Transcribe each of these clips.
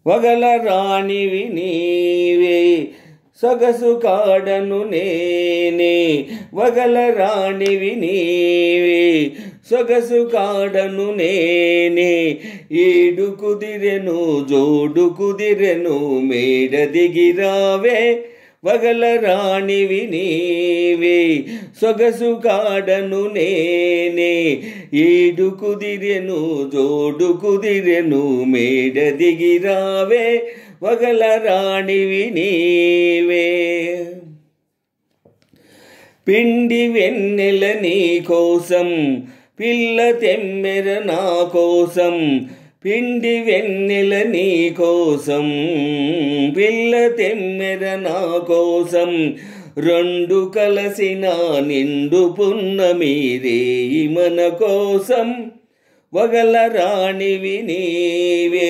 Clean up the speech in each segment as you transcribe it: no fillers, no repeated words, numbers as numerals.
వగల రాణివి నీవే సొగసు కాడను నేనే వగల రాణివి నీవే సొగసు కాడను నేనే ఏడు కుదిరెను జోడు కుదిరెను మేడ దిగిరావే వగల రాణివి నీవే సొగసు కాడను నేనే ఏడు కుదిరెను జోడు కుదిరెను మేడ దిగిరావే వగల రాణివి నీవే పిండి వెన్నెల నీ కోసం పిల్ల తెమ్మెర నా కోసం పిండి వెన్నెల నీ కోసం పిల్ల తెమ్మెర నా కోసం రెండు కలసిన నిండు పున్నమి రేయి మన కోసం వగల రాణివి నీవే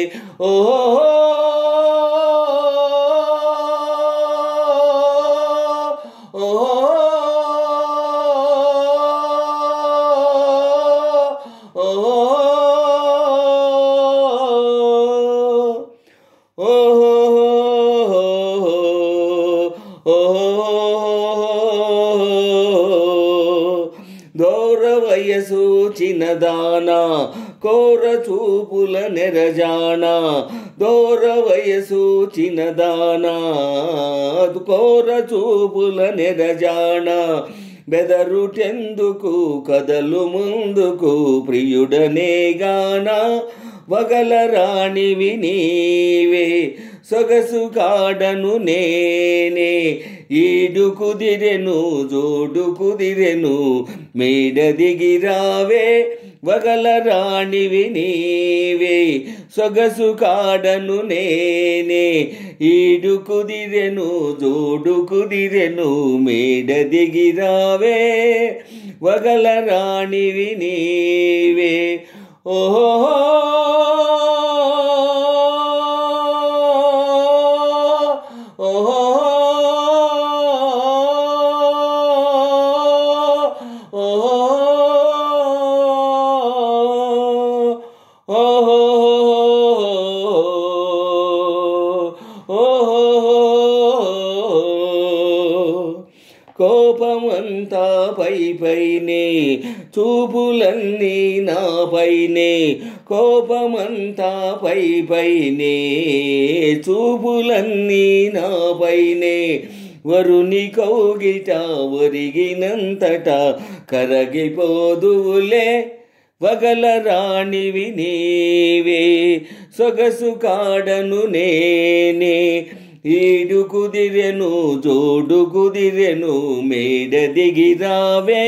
దూర వయసు చిన్నదానా కోర చూపుల నెరజానా దూర వయసు చిన్నదానా కోర చూపుల నెరజానా బెదరుటెందుకు కదలు ముందుకు ప్రియుడనే గానా వగల రాణివి నీవే సొగసు కాడను నేనే ఈడు కుదిరెను జోడు కుదిరెను మేడ దిగిరావే వగల రాణివి నీవే సొగసు కాడను నేనే ఈడు కుదిరెను జోడు కుదిరెను మేడ దిగిరావే వగల రాణివి నీవే కోపమంతా పై పైనే చూపులన్నీ నా పైనే కోపమంతా పై పైనే చూపులన్నీ నా పైనే వరుని కౌగిట ఒరిగినంతట కరగిపోదువులే వగల రాణివి నీవే సొగసు కాడను నేనే ఈడు కుదిరెను జోడు కుదిరెను మేడ దిగిరావే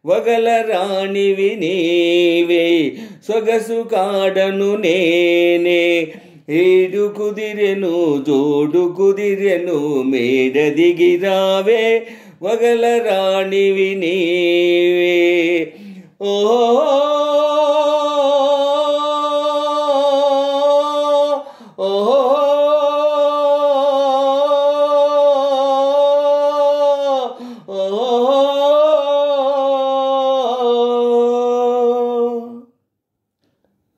వగల రాణివి నీవే సొగసు కాడను నేనే ఈడు కుదిరెను జోడు కుదిరెను మేడ దిగిరావే వగల రాణివి నీవే Oh